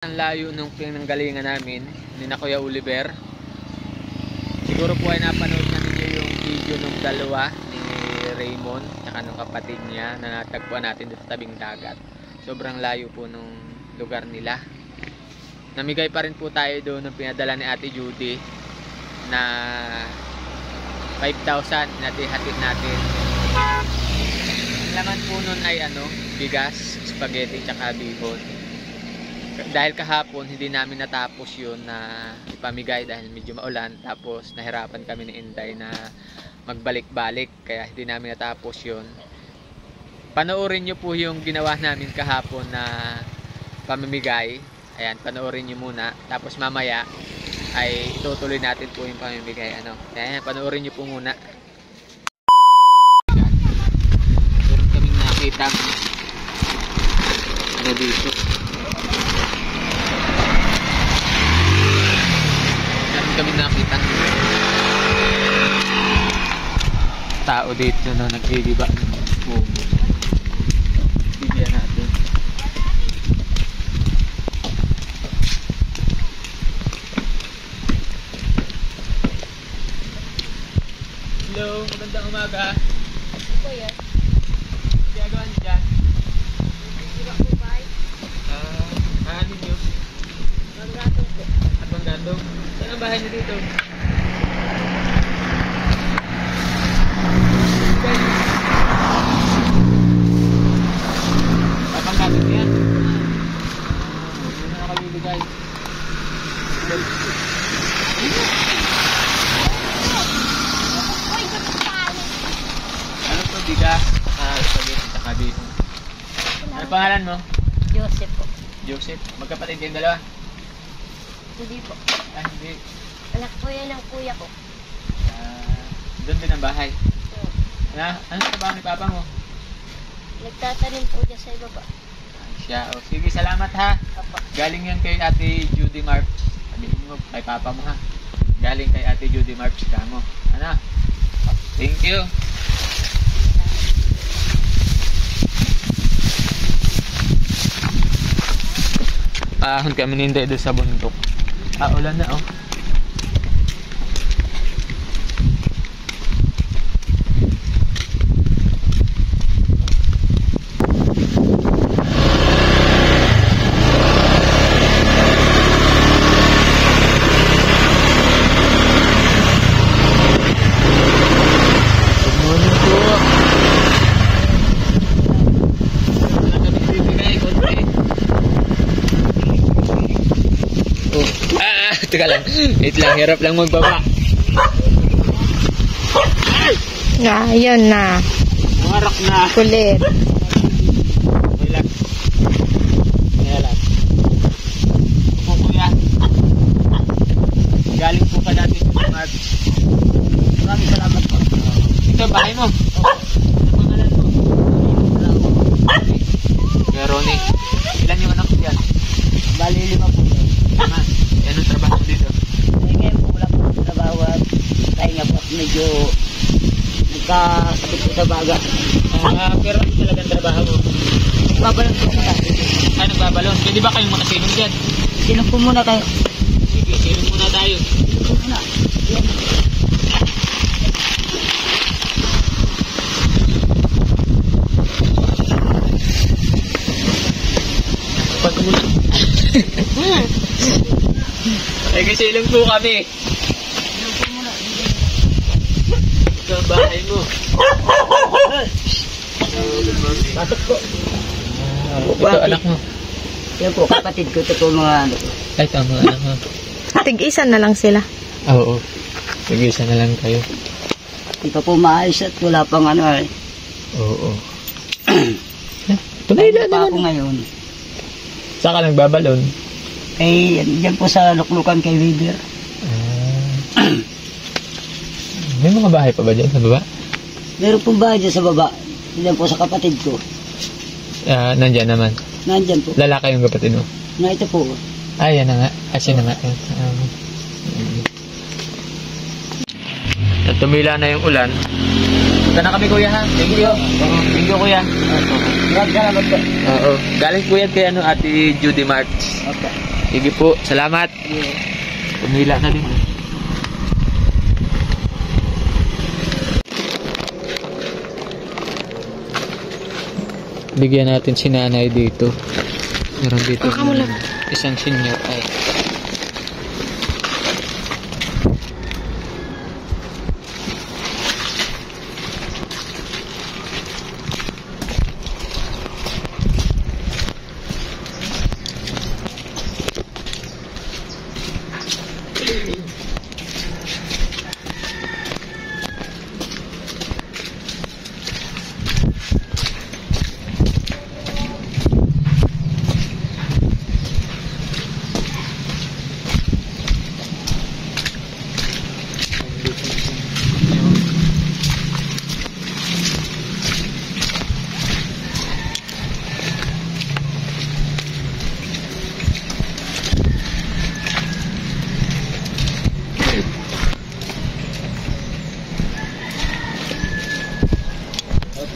Ang layo nung pinanggalingan namin ni na Kuya Oliver. Siguro po ay napanood na ninyo yung video nung dalawa ni Raymond at nung kapatid niya na natagpuan natin dito tabing dagat. Sobrang layo po nung lugar nila. Namigay pa rin po tayo doon ng pinadala ni Ate Judy na 5,000 na hatid natin. Ang laman po nun ay bigas, spaghetti tsaka bihon. Dahil kahapon hindi namin natapos yun na ipamigay dahil medyo maulan, tapos nahirapan kami ni Inday na magbalik-balik kaya hindi namin natapos yun. Panoorin nyo po yung ginawa namin kahapon na pamimigay. Ayan, panoorin nyo muna, tapos mamaya ay itutuloy natin po yung pamimigay. Ayan, panoorin nyo po muna. Meron kaming nakita dito. Kami nakita tao dito na naghihiba ng bumo. Bigyan natin. Hello, magandang umaga. Kuya, Magagawa niyo dyan? sira po ba? Ano niyo? Manggatong po. At Manggatong? Saan ang bahay niyo dito? At Manggatong yan? Hindi na nakabibigay. Ano to? Bigas, spaghetti, saka bihon. Ano pangalan mo? Joseph po. Joseph. Magkapatid kayong dalawa? Hindi po. Hindi. Anak po yan ng kuya ko. Doon din ang bahay. So, Ano trabaho ni papa mo? nagtatanim po dyan sa ibaba. Siya. O, sige, salamat ha. Apa. Galing yan kay Ate Judy March. Sabihin mo kay papa mo ha. Galing kay Ate Judy March ka mo. Thank you. Ahon kami ninday doon sa bundok. Ulan na oh. Teka lang. Wait lang. Hirap lang magbaba. Ayun na. Marak na. Kulit. Relax. Relax. Opo kuya. Galing po ka natin sa March. Maraming salamat po. Ito, bahay mo. Ano pangalan mo? Kuya Ronnie. Ilan yung anak ko yan? Bali 5 po. Anong trabaho mo dito? Ngayon po wala po trabaho at tayo nga po at medyo nagkasakit po sa baga. Pero ano talagang trabaho mo? Babalong po sa tayo. Nagbabalon. Pwede ba kayong makasinom dyan? Sinom po muna kayo. Sige, sinom muna tayo. Sinom po muna. Yan. Pagkamulan. Ay, kasi ilang po kami. Sinom po muna. Ito ang bahay mo. Pasok po. Ito anak mo. Yan po, kapatid ko. Ito po mga ano po. Ay, ito ang mga anak mo. Tig-isa na lang sila. Oo. Nag-isa na lang kayo. Di pa po maayos at wala pang ano eh. Oo. Tunay Kaya na pa ako naman. ngayon. Saan ka nagbabalon? Eh, yan po sa luklukan kay Weber. May mga bahay pa ba dyan sa baba? Meron pong bahay dyan sa baba. Yan po sa kapatid ko. Nandyan naman. Nandyan po. Lalaki yung kapatid mo. Na ito po. Yan na nga. Asya na nga. Tumila na yung ulan. Punta na kami kuya ha. Thank you. Thank you kuya. Salamat po. Oo. Galing po yan kay Ate Judy March. Okay. Sige po, salamat. Pumila na din. Bigyan natin si nanay dito. Meron dito isang senior ay.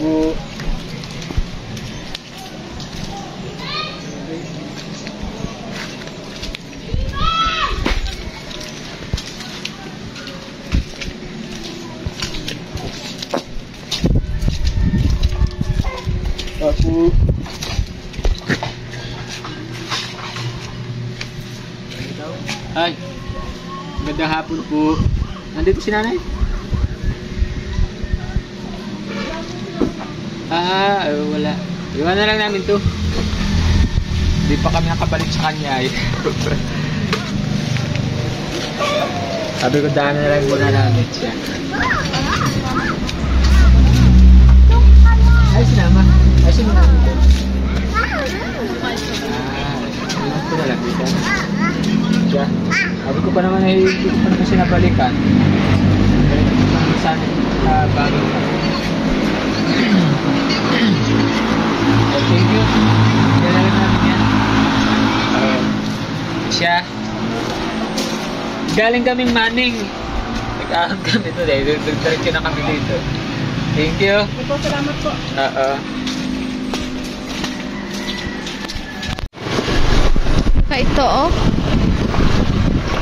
Po. Aku Ay, magandang hapon po. Nandito si nanay? Wala. Iwan na lang namin to. Hindi pa kami nakabalik sa kanya eh. Sabi ko daan na lang muna namin siya. Ay, sinama. Ay, sinama dito. Iwan ko na lang dito. Siya. Sabi ko pa naman ay hindi ko pa naman sinabalikan. Sana bago na. Thank you. Kailangan namin yan. Siya. Galing kaming Maning. Nag-aham kami ito dahil diretso na kami dito. Thank you. Ito, salamat po. Ito oh.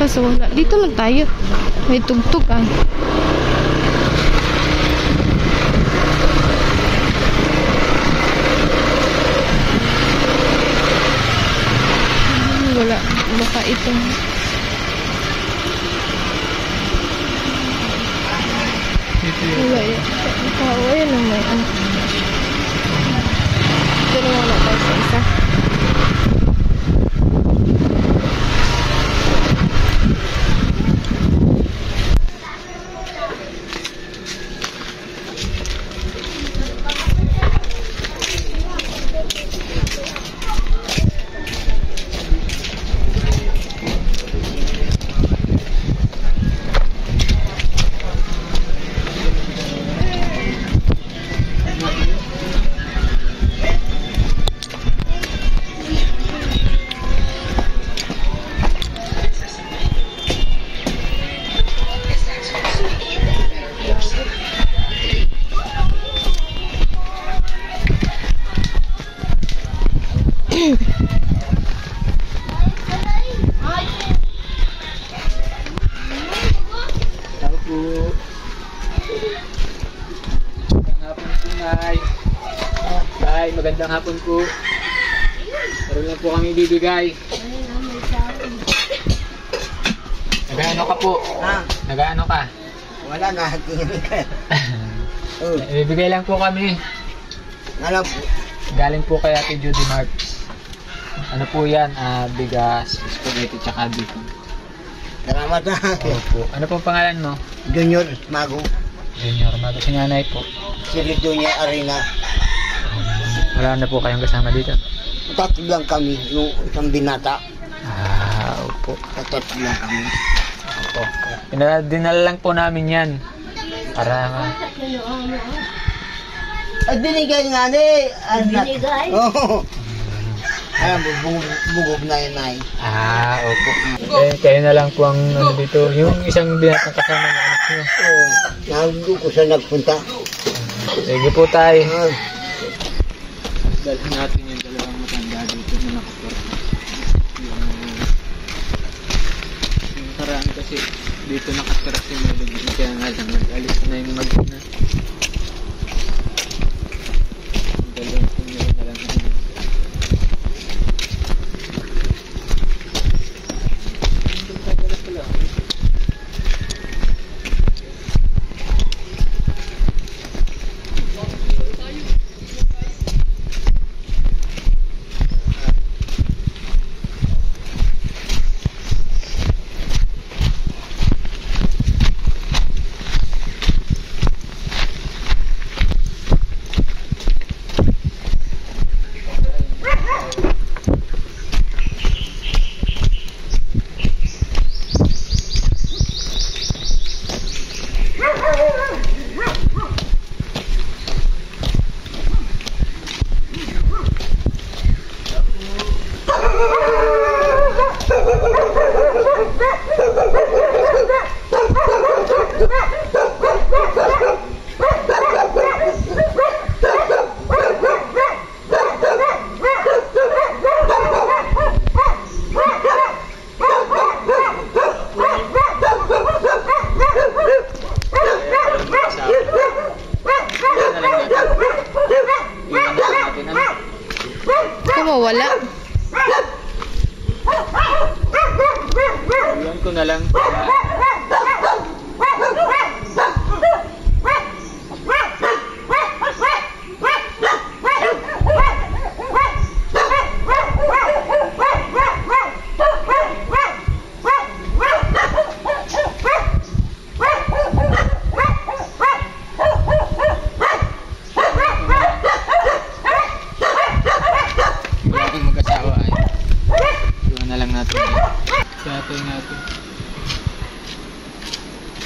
Kaso wala. Dito lang tayo. May tugtog ah. Wala. Baka ito. Wala yan. Wala yan ang may ano. Ito na wala tayo sa isa. Magandang hapon po. Meron lang po kami bibigay. Nag-ano ka po? Ha? Nag-ano ka? Wala na. Bibigay lang po kami. Ano po? Galing po kay Ate Judy Marks. Ano po yan? Bigas, spaghetti, tsaka bacon. Salamat na. Opo. Ano pong pangalan mo? Junior Mago. Junior Mago. Si nanay po. Si Junior Arena. Wala na po kayong kasama dito? Tatlo lang kami. Yung isang binata. Opo. Tatlo lang kami. Opo. Dinala lang po namin yan. Para binigay nga ni. Binigay? Oo. Alam mo, bugog na yun ay. Opo. Kayo na lang po ang ano dito. Yung isang binatang kasama ng anak nyo. Oo. Nandun ko sa nagpunta. Sige po tayo. Dalhin natin yung dalawang matanda dito na nakapura. kasi dito nakatira si Melody. Kaya nga lang, nag-alis na yung mag-ina. Dalawang sinyo na lang na. Wala. Iwan ko na lang.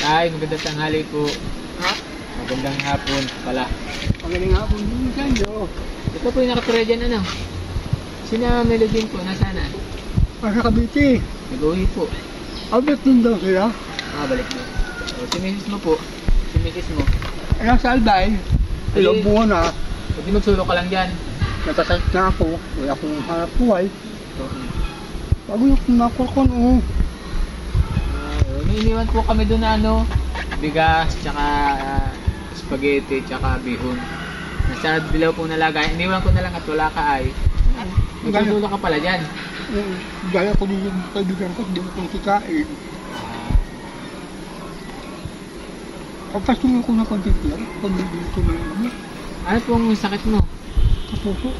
Ay, magandang tanghali po. Ha? Magandang hapon pala. Magaling nga po din sa inyo. Ito po yung nakatira dyan, ano? Sina Melody po, nasaan na? Para Cavite. Nag-uwi po. Abot din daw sila. Balik na. O, si Mrs. mo po. Si Mrs. mo. Nasa Albay. Ilang buwan na. Pwede magsulok ka lang dyan. Natasakit na ako. Wala akong hanap buhay. Okay. Bago yung nakurkon o. May iniwan po kami doon na ano, bigas, tsaka spaghetti, tsaka bihon. Nasa dilaw po nalagay. Iniwan ko na lang at wala ka ay. Magsusulok ka pala dyan. Gaya ko din yung kaibigan ko. Hindi ko kikain. Kapasunin ko na konti lang. Pag-ibig ko na yun. Ano pong sakit mo? Kapuso.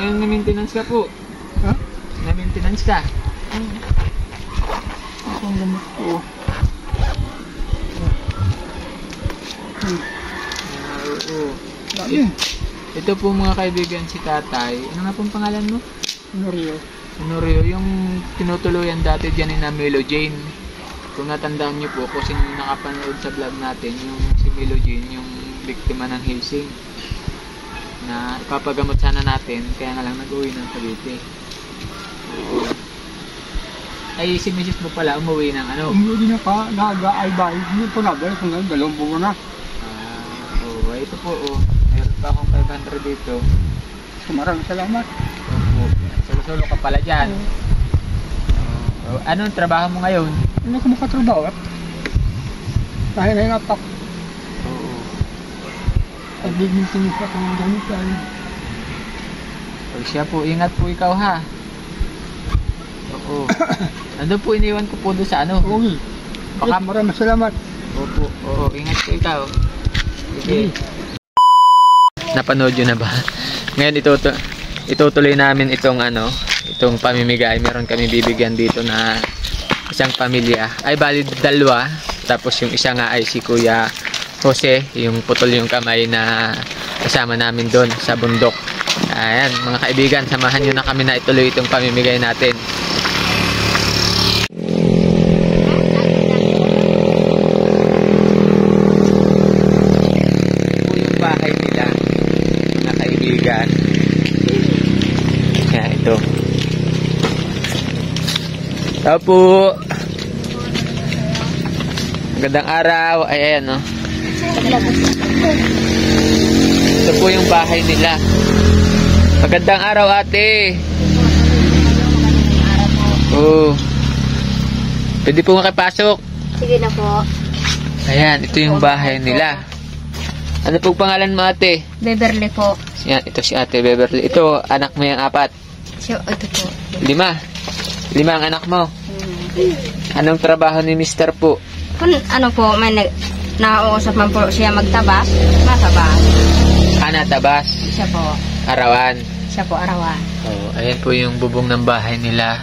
Yung na-maintenance ka po. Ha? Na-maintenance ka. Ako ang gamot ko. Oo. Dami. Ito po mga kaibigan si tatay. Ano nga pong pangalan mo? Norio. Honorio, yung tinutuluyan dati dyan ni na Melo Jane. Kung natandaan niyo po, kung sino nakapanood sa vlog natin, yung si Melo Jane, yung biktima ng hazing na ipapagamot sana natin, kaya nga lang nag-uwi ng Cavite. Ay, si Mrs. mo pala umuwi ng ano? Umuwi na pa, nag-aalbay. Hindi po nabalik hanggang 2 buwan na. Oo, ito po, meron pa akong 500 dito. Maraming salamat. Opo, solo-solo ka pala dyan. Anong trabaho mo ngayon? Hindi ako makatrabaho. Dahil na yung apak. Oo. Pagbibintin ko ng gamit yan. Pag siya po, ingat po ikaw ha. Oo. Nandun po, iniwan ko po doon sa ano. Okay. Baka Maraming salamat. Opo, oo, ingat po ikaw. Sige. Napanood yun na ba? Ngayon itutuloy namin itong ano, itong pamimigay. Meron kami bibigyan dito na isang pamilya. Ay bali 2. Tapos yung isa nga ay si Kuya Jose, yung putol yung kamay na kasama namin doon sa bundok. Ayan, mga kaibigan, samahan nyo na kami na ituloy itong pamimigay natin. Bahay nila, mga kaibigan. Yan, ito. Tao po. Magandang araw. Ay, ayan, no? Ito po yung bahay nila. Magandang araw, ate. Oo. Pwede po makipasok. Sige na po. Ayan, ito yung bahay nila. Ano pong pangalan mo, ate? Beverly po. Yan, ito si ate Beverly. Ito, anak mo yung 4. Ito po. 5. 5 ang anak mo. Anong trabaho ni Mr. po? Kung ano po, may nauusap man po siya magtabas, matabas. Tabas. Siya po. Arawan. Siya po, arawan. Oh, ayan po yung bubong ng bahay nila.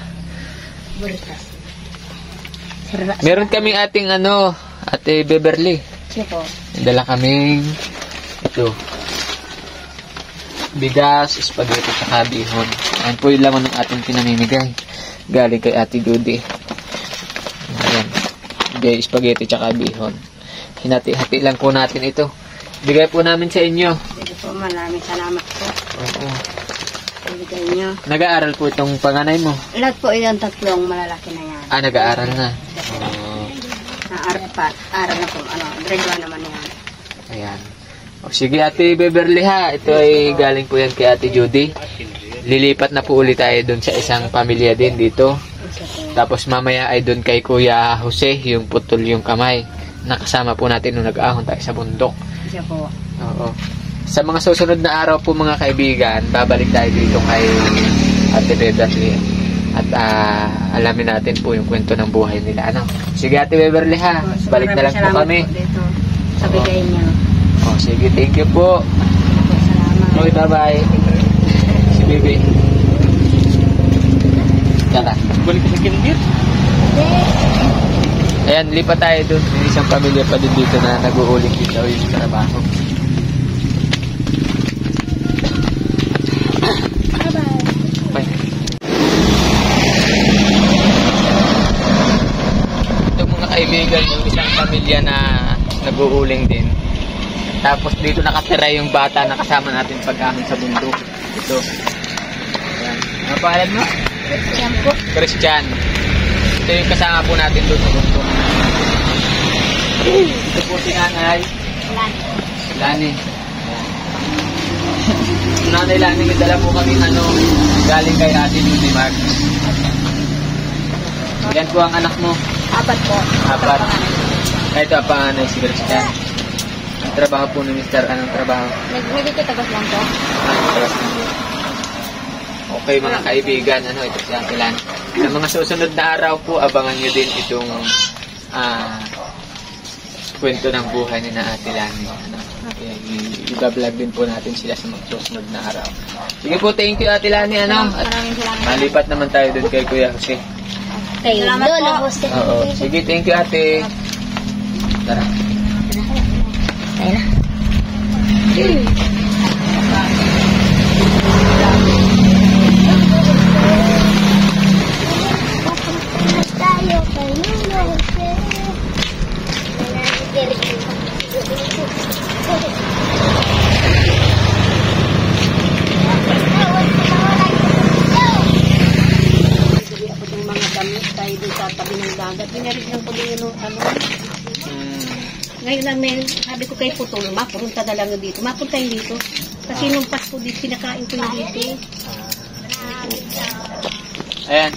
Buritas. Meron kaming ating ate Beverly. Siya po. Dala kaming ito. Bigas, spaghetti, saka bihon. Ayan po yung laman ng ating pinamimigay. Galing kay Ate Judy. Ayan. Bigay spaghetti, saka bihon. Hinati-hati lang po natin ito. Bigay po namin sa inyo. Sige po, maraming salamat po. Oo. Ibigay niyo. Nag-aaral po itong panganay mo. Lahat po ilang tatlong malalaki na yan. Nag-aaral na. Aral na po, grade 1 naman yan. Ayan. O sige, Ate Beverly ha. Ito ay galing po yan kay Ate Judy. Lilipat na po ulit tayo doon sa isang pamilya din dito. Tapos mamaya ay doon kay Kuya Jose, yung putol yung kamay. Nakasama po natin nung nag-ahon tayo sa bundok. Siya po. Oo. Sa mga susunod na araw po mga kaibigan, babalik tayo dito kay Ate Beverly. At alamin natin po yung kwento ng buhay nila. Sige Ate Beverly ha. Balik na lang po kami. Po dito sa bigay niyo. Sige, thank you po. Salamat. Okay, bye-bye. Si Bibi. Tara. Balik ka sa kinbir. Ayan, lipat tayo doon. May isang pamilya pa din dito na nag-uuling dito yung trabaho. Bye. Ito mga kaibigan, yung isang pamilya na nag-uuling din. Tapos dito nakatira yung bata na kasama natin pag-ahon sa bundok. Ito. Ayan. Ano pangalan mo? Christian po. Christian. Ito yung kasama po natin doon sa bundok. Ito po si Nanay. Lani. Nanay Lani, may dala po kami galing kay Ate Judy Mark. Yan po ang anak mo. 4 po. 4. Ito ang panganay si Christian. Ang trabaho po ni Mr. Anong trabaho? Medyo tabas lang po. Okay mga kaibigan, ito si Ate Lani. Sa mga susunod na araw po, abangan nyo din itong kwento ng buhay ni na Ate Lani. I-vlog din po natin sila sa mga susunod na araw. Sige po, thank you Ate Lani. At Maraming salamat. malipat naman tayo doon kay Kuya Jose. Salamat po. Oo. Sige, thank you Ate. Tara. Ayun na. Tayo kay Nuno Jose. Mga damit tayo doon sa tabi ng dagat. Pinarit lang po din yung Ngayon namin, sabi ko kay Putol, mapunta na lang dito. Mapunta yung dito. Kasi nung Pasko dito, pinakain ko yung dito. Ayan.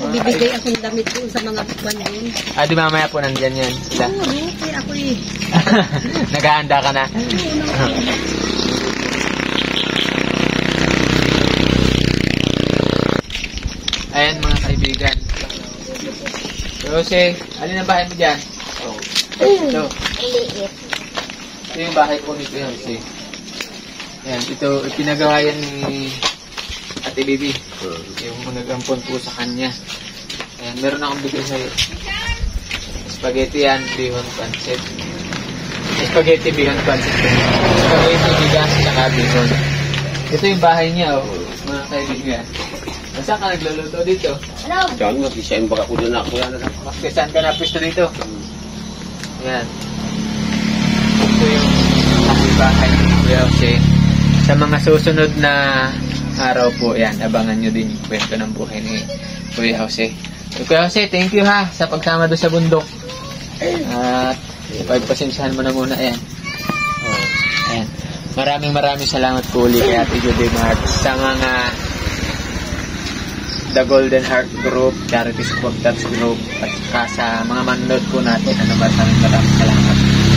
Bibigay akong damit doon sa mga bukwan doon. Di mamaya po nandyan yan sila. Oo, kaya ako eh. Naghahanda ka na. Ayan mga kaibigan. Jose, alin ang bahay mo dyan? Ito. Ito yung bahay po ni Jose. Ayan, ito, pinagawa yan ni Ate Bibi. Yung nagampon po sa kanya. Ayan, meron akong bigay sa'yo. Spaghetti yan, bihon pancit. Spaghetti, bihon pancit. Spaghetti, bigas, saka bihon. Ito yung bahay niya, mga kaibigan. Saan ka nagluluto dito? Saan mo, isayin baka ko doon ako. Saan ka na pwesto dito? Yan. Ito yung bahay ni Kuya Jose. Sa mga susunod na araw po, yan, abangan nyo din yung kwento ng buhay ni Kuya Jose. Kuya Jose, thank you ha sa pagsama doon sa bundok. At pagpasensyahan mo na muna, ayan. Ayan. Maraming salamat po ulit kay Ate Judy Mart sa mga The Golden Heart Group, Charity Supporters Group, at saka sa mga manonood po natin. Maraming salamat.